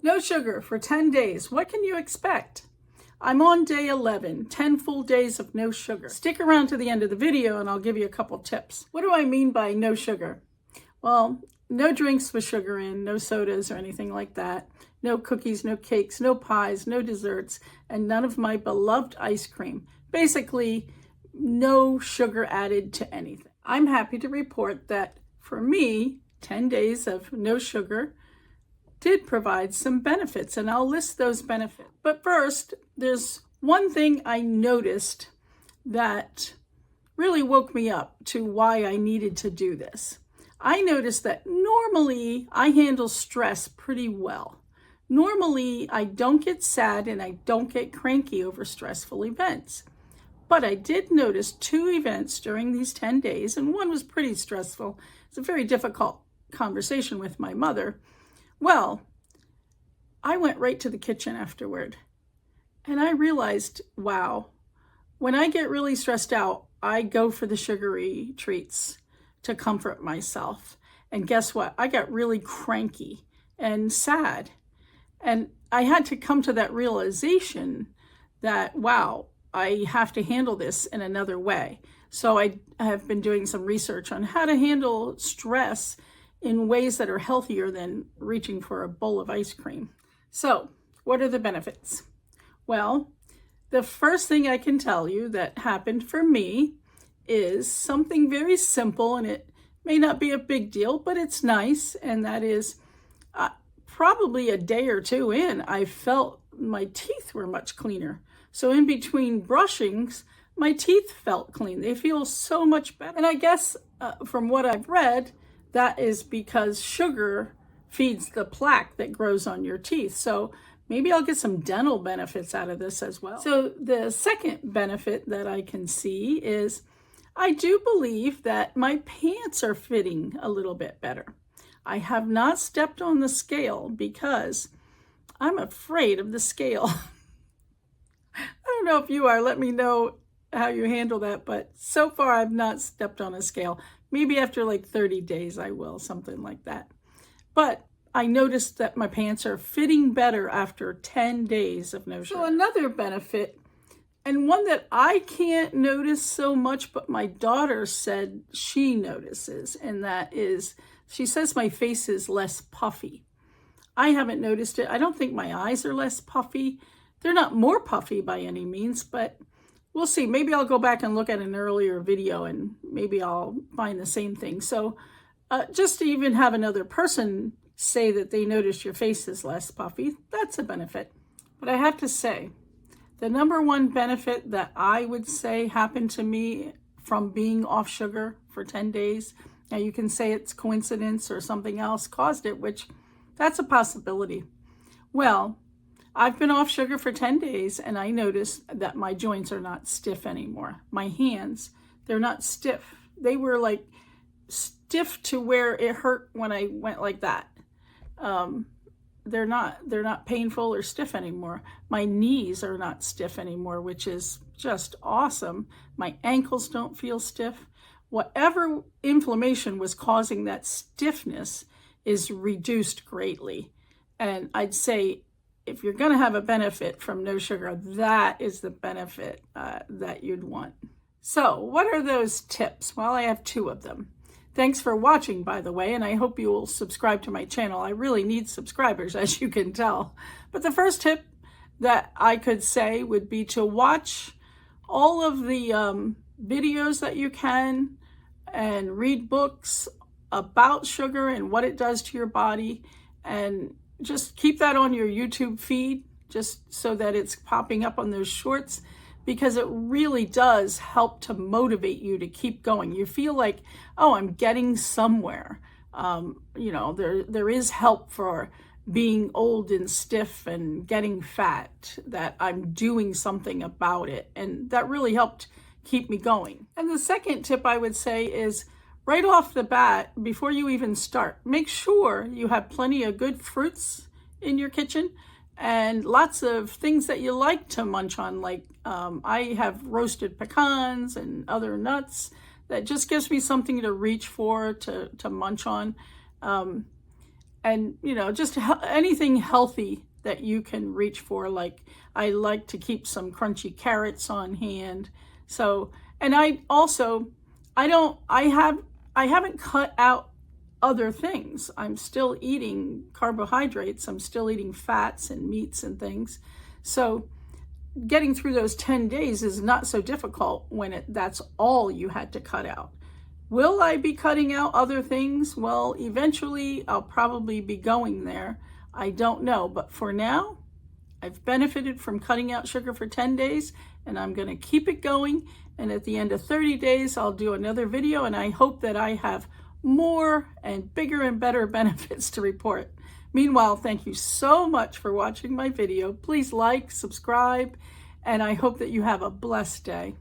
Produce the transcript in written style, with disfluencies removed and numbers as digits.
No sugar for 10 days. What can you expect? I'm on day 11, 10 full days of no sugar. Stick around to the end of the video and I'll give you a couple tips. What do I mean by no sugar? Well, no drinks with sugar in, no sodas or anything like that. No cookies, no cakes, no pies, no desserts, and none of my beloved ice cream. Basically, no sugar added to anything. I'm happy to report that for me, 10 days of no sugar did provide some benefits, and I'll list those benefits. But first, there's one thing I noticed that really woke me up to why I needed to do this. I noticed that normally I handle stress pretty well. Normally, I don't get sad and I don't get cranky over stressful events. But I did notice 2 events during these 10 days, and one was pretty stressful. It's a very difficult conversation with my mother. Well, I went right to the kitchen afterward, and I realized, wow, when I get really stressed out, I go for the sugary treats to comfort myself. And guess what? I got really cranky and sad. And I had to come to that realization that, wow, I have to handle this in another way. So I have been doing some research on how to handle stress in ways that are healthier than reaching for a bowl of ice cream. So what are the benefits? Well, the first thing I can tell you that happened for me is something very simple, and it may not be a big deal, but it's nice. And that is probably a day or 2 in, I felt my teeth were much cleaner. So in between brushings, my teeth felt clean. They feel so much better. And I guess from what I've read, that is because sugar feeds the plaque that grows on your teeth. So maybe I'll get some dental benefits out of this as well. So the second benefit that I can see is I do believe that my pants are fitting a little bit better. I have not stepped on the scale because I'm afraid of the scale. I don't know if you are. Let me know how you handle that. But so far, I've not stepped on a scale. Maybe after like 30 days, I will, something like that. But I noticed that my pants are fitting better after 10 days of no sugar. So another benefit, and one that I can't notice so much, but my daughter said she notices, and that is, she says my face is less puffy. I haven't noticed it. I don't think my eyes are less puffy. They're not more puffy by any means, but we'll see. Maybe I'll go back and look at an earlier video and maybe I'll find the same thing. So just to even have another person say that they notice your face is less puffy, that's a benefit. But I have to say, the number one benefit that I would say happened to me from being off sugar for 10 days, now you can say it's coincidence or something else caused it, which that's a possibility. Well, I've been off sugar for 10 days and I noticed that my joints are not stiff anymore. My hands, they're not stiff. They were like stiff to where it hurt when I went like that. They're not painful or stiff anymore. My knees are not stiff anymore, which is just awesome. My ankles don't feel stiff. Whatever inflammation was causing that stiffness is reduced greatly. And I'd say if you're going to have a benefit from no sugar, that is the benefit that you'd want. So what are those tips? Well, I have 2 of them. Thanks for watching, by the way, and I hope you will subscribe to my channel. I really need subscribers, as you can tell. But the first tip that I could say would be to watch all of the videos that you can and read books about sugar and what it does to your body, and just keep that on your YouTube feed just so that it's popping up on those shorts, because it really does help to motivate you to keep going. You feel like, oh, I'm getting somewhere. There is help for being old and stiff and getting fat, that I'm doing something about it. And that really helped keep me going. And the second tip I would say is right off the bat, before you even start, make sure you have plenty of good fruits in your kitchen and lots of things that you like to munch on. Like I have roasted pecans and other nuts that just gives me something to reach for, to munch on. and just anything healthy that you can reach for. Like, I like to keep some crunchy carrots on hand. So, and I haven't cut out other things. I'm still eating carbohydrates. I'm still eating fats and meats and things. So getting through those 10 days is not so difficult when that's all you had to cut out. Will I be cutting out other things? Well, eventually I'll probably be going there. I don't know, but for now, I've benefited from cutting out sugar for 10 days, and I'm going to keep it going. And at the end of 30 days, I'll do another video, and I hope that I have more and bigger and better benefits to report. Meanwhile, thank you so much for watching my video. Please like, subscribe, and I hope that you have a blessed day.